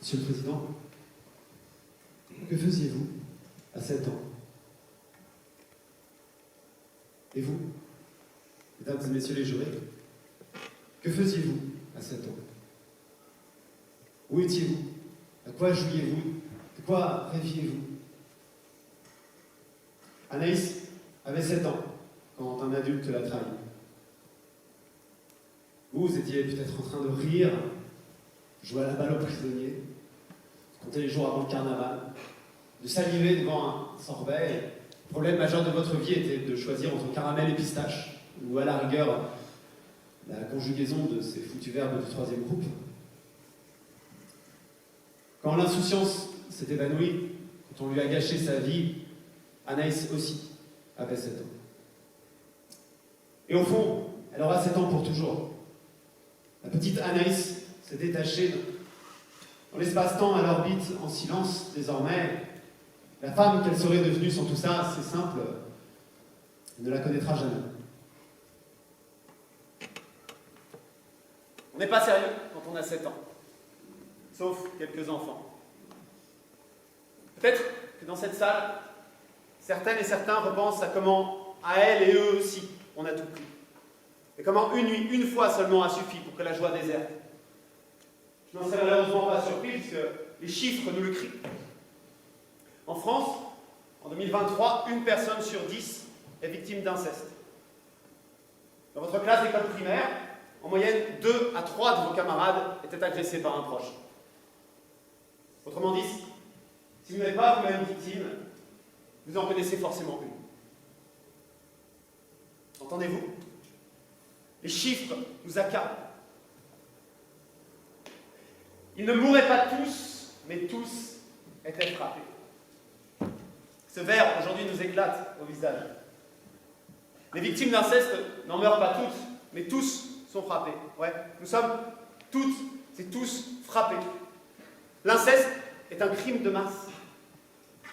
Monsieur le Président, que faisiez-vous à 7 ans? Et vous, mesdames et messieurs les jurés, que faisiez-vous à 7 ans? Où étiez-vous? À quoi jouiez-vous? De quoi rêviez-vous? Anaïs avait 7 ans quand un adulte la trahit. Vous étiez peut-être en train de rire, jouer à la balle aux prisonniers, compter les jours avant le carnaval, de saliver devant un sorbet. Le problème majeur de votre vie était de choisir entre caramel et pistache, ou à la rigueur, la conjugaison de ces foutus verbes du troisième groupe. Quand l'insouciance s'est évanouie, quand on lui a gâché sa vie, Anaïs aussi avait 7 ans. Et au fond, elle aura 7 ans pour toujours. La petite Anaïs s'est détachée dans l'espace-temps à l'orbite en silence désormais. La femme qu'elle serait devenue sans tout ça, c'est simple, elle ne la connaîtra jamais. On n'est pas sérieux quand on a 7 ans, sauf quelques enfants. Peut-être que dans cette salle, certaines et certains repensent à comment, à elles et eux aussi, on a tout pris. Et comment une nuit, une fois seulement a suffi pour que la joie déserte. Je n'en serais malheureusement pas surpris puisque les chiffres nous le crient. En France, en 2023, une personne sur 10 est victime d'inceste. Dans votre classe d'école primaire, en moyenne, 2 à 3 de vos camarades étaient agressés par un proche. Autrement dit, si vous n'êtes pas vous-même victime, vous en connaissez forcément une. Entendez-vous? Les chiffres nous accablent. Ils ne mouraient pas tous, mais tous étaient frappés. Ce verre, aujourd'hui, nous éclate au visage. Les victimes d'inceste n'en meurent pas toutes, mais tous sont frappés. Ouais, nous sommes toutes et tous frappés. L'inceste est un crime de masse.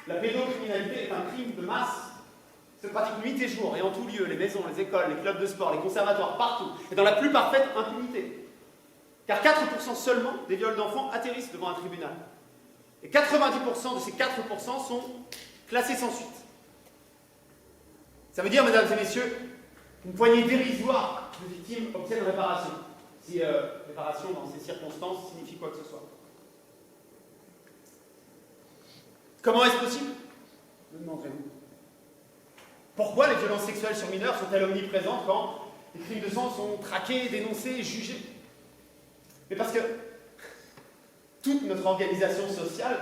La pédocriminalité est un crime de masse. Se pratique nuit et jour et en tout lieu, les maisons, les écoles, les clubs de sport, les conservatoires, partout, et dans la plus parfaite impunité. Car 4% seulement des viols d'enfants atterrissent devant un tribunal. Et 90% de ces 4% sont classés sans suite. Ça veut dire, mesdames et messieurs, une poignée dérisoire de victimes obtiennent réparation. Si réparation dans ces circonstances signifie quoi que ce soit. Comment est-ce possible? Me demanderez-vous. Pourquoi les violences sexuelles sur mineurs sont-elles omniprésentes quand les crimes de sang sont traqués, dénoncés, jugés? Mais parce que toute notre organisation sociale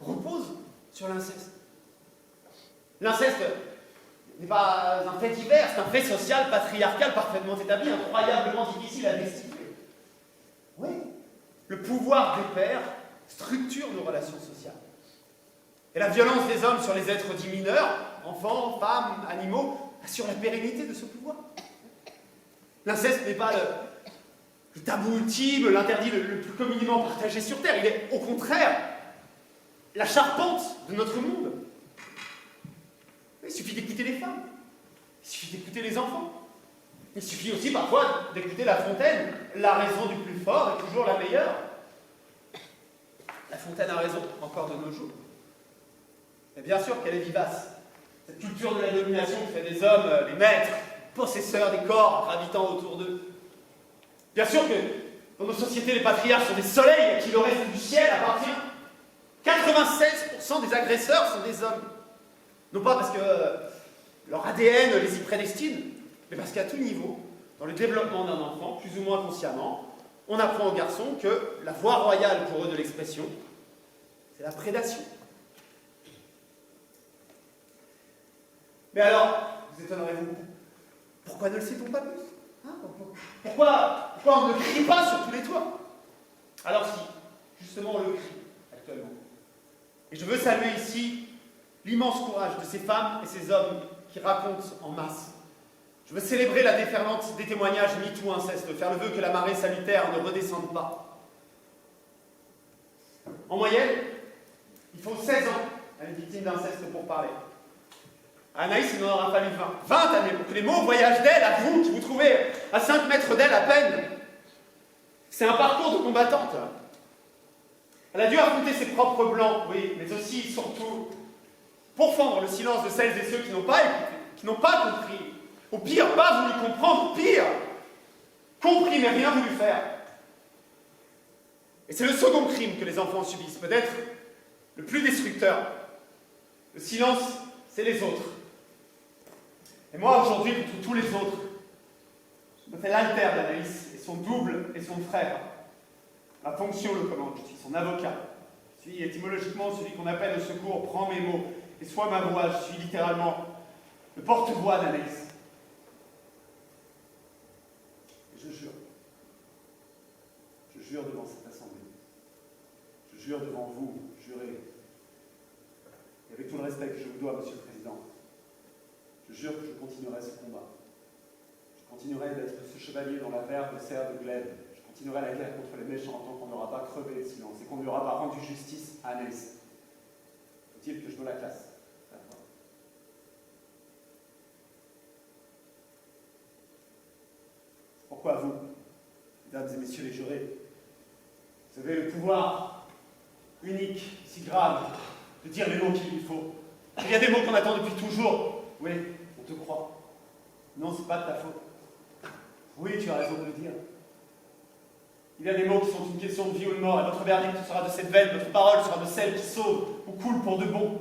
repose sur l'inceste. L'inceste n'est pas un fait divers, c'est un fait social, patriarcal, parfaitement établi, incroyablement difficile à destituer. Oui, le pouvoir des pères structure nos relations sociales. Et la violence des hommes sur les êtres dits mineurs, enfants, femmes, animaux, assure la pérennité de ce pouvoir. L'inceste n'est pas le tabou ultime, l'interdit le plus communément partagé sur Terre. Il est, au contraire, la charpente de notre monde. Il suffit d'écouter les femmes. Il suffit d'écouter les enfants. Il suffit aussi parfois d'écouter La Fontaine. La raison du plus fort est toujours la meilleure. La Fontaine a raison, encore de nos jours. Mais bien sûr qu'elle est vivace. Cette culture de la domination qui fait des hommes les maîtres, possesseurs des corps gravitant autour d'eux. Bien sûr que dans nos sociétés, les patriarches sont des soleils à qui le reste du ciel appartient. 96% des agresseurs sont des hommes. Non pas parce que leur ADN les y prédestine, mais parce qu'à tout niveau, dans le développement d'un enfant, plus ou moins consciemment, on apprend aux garçons que la voie royale pour eux de l'expression, c'est la prédation. Mais alors, vous étonnerez-vous, pourquoi ne le sait-on pas plus? Pourquoi on ne crie pas sur tous les toits? Alors si, justement, on le crie actuellement. Et je veux saluer ici l'immense courage de ces femmes et ces hommes qui racontent en masse. Je veux célébrer la déferlante des témoignages MeToo inceste, faire le vœu que la marée salutaire ne redescende pas. En moyenne, il faut 16 ans à une victime d'inceste pour parler. À Anaïs, il en aura fallu 20 années pour que les mots voyagent d'elle à vous, qui vous trouvez à 5 mètres d'elle à peine. C'est un parcours de combattante. Elle a dû affronter ses propres blancs, oui, mais aussi, surtout, pour fendre le silence de celles et ceux qui n'ont pas écouté, qui n'ont pas compris, ou pire, pas voulu comprendre, ou pire, compris mais rien voulu faire. Et c'est le second crime que les enfants subissent, peut-être le plus destructeur. Le silence, c'est les autres. Et moi, aujourd'hui, contre tous les autres, je me fais l'alter d'Anaïs et son double et son frère. Ma fonction le commande, je suis son avocat. Je suis étymologiquement celui qu'on appelle au secours, prends mes mots, et sois ma voix, je suis littéralement le porte-voix d'Anaïs. Et je jure devant cette assemblée, je jure devant vous, jurez, et avec tout le respect que je vous dois, Monsieur le Président, je jure que je continuerai ce combat. Je continuerai d'être ce chevalier dont la verve sert de glaive. Je continuerai la guerre contre les méchants tant qu'on n'aura pas crevé le silence et qu'on ne lui aura pas rendu justice à Anaïs. Faut-il que je me la classe? Pourquoi vous, mesdames et messieurs les jurés, vous avez le pouvoir unique, si grave, de dire les mots qu'il lui faut. Il y a des mots qu'on attend depuis toujours. Oui, on te croit. Non, c'est pas de ta faute. Oui, tu as raison de le dire. Il y a des mots qui sont une question de vie ou de mort, et votre verdict sera de cette veine, votre parole sera de celle qui sauve ou coule pour de bon.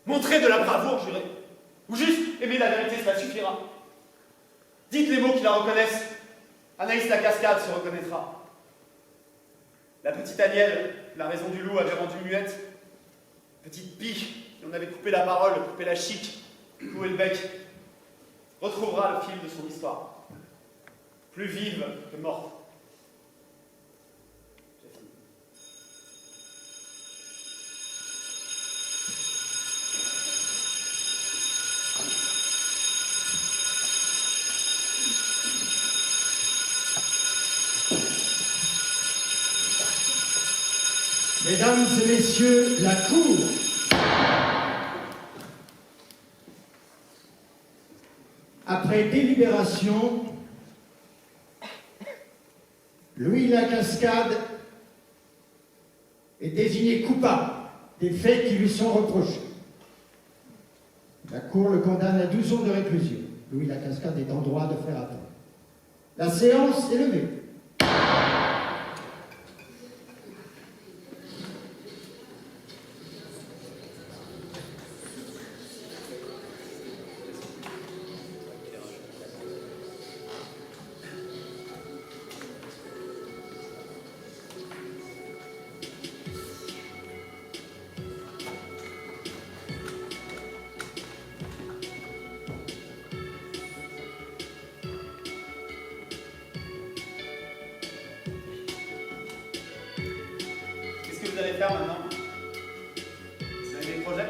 Montrez de la bravoure, juré. Ou juste aimer la vérité, cela suffira. Dites les mots qui la reconnaissent. Anaïs la Cascade se reconnaîtra. La petite Anielle, la raison du loup, avait rendu muette. Petite Pie, qui en avait coupé la parole, coupé la chic, cloué le bec, retrouvera le fil de son histoire. Plus vive que morte. J'ai fini. Mesdames et messieurs, la cour. Après délibération, Louis Lacascade est désigné coupable des faits qui lui sont reprochés. La Cour le condamne à 12 ans de réclusion. Louis Lacascade est en droit de faire appel. La séance est levée. Qu'est-ce que vous allez faire maintenant? Vous avez des projets?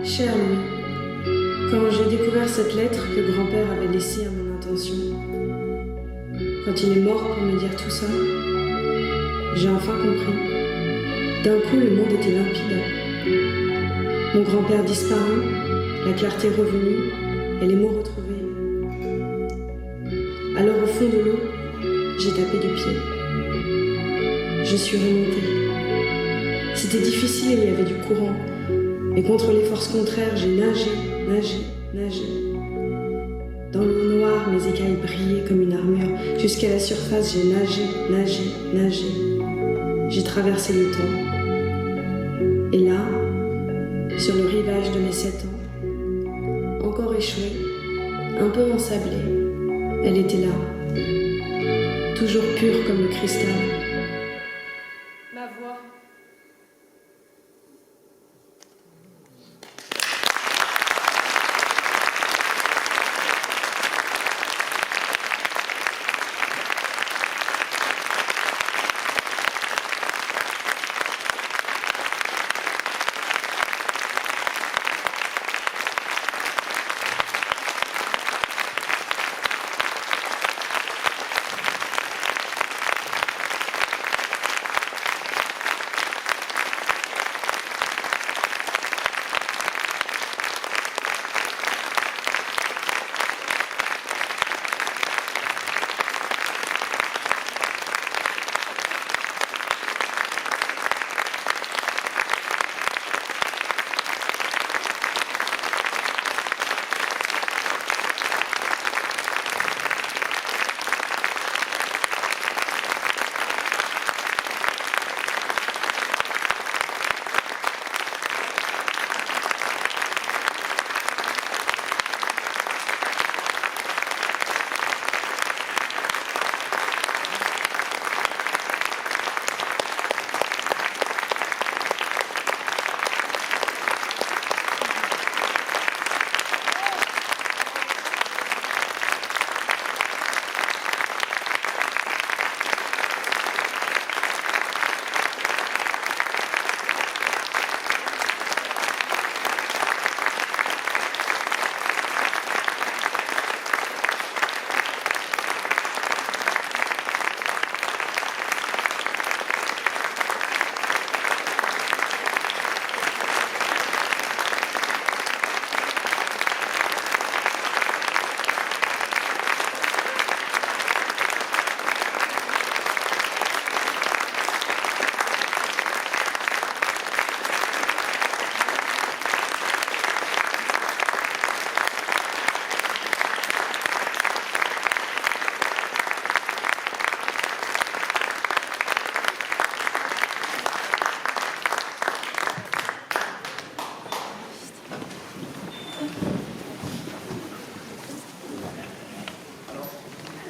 Cher Louis, quand j'ai découvert cette lettre que grand-père avait laissée à mon intention, quand il est mort pour me dire tout ça, j'ai enfin compris. D'un coup, le monde était limpide. Mon grand-père disparu, la clarté revenue et les mots retrouvés. Alors au fond de l'eau, j'ai tapé du pied. Je suis remontée. C'était difficile, il y avait du courant. Et contre les forces contraires, j'ai nagé. Dans l'eau noire, mes écailles brillaient comme une armure. Jusqu'à la surface, j'ai nagé. J'ai traversé le temps. Et là, sur le rivage de mes 7 ans, encore échoué, un peu ensablé, Elle était là, toujours pure comme le cristal.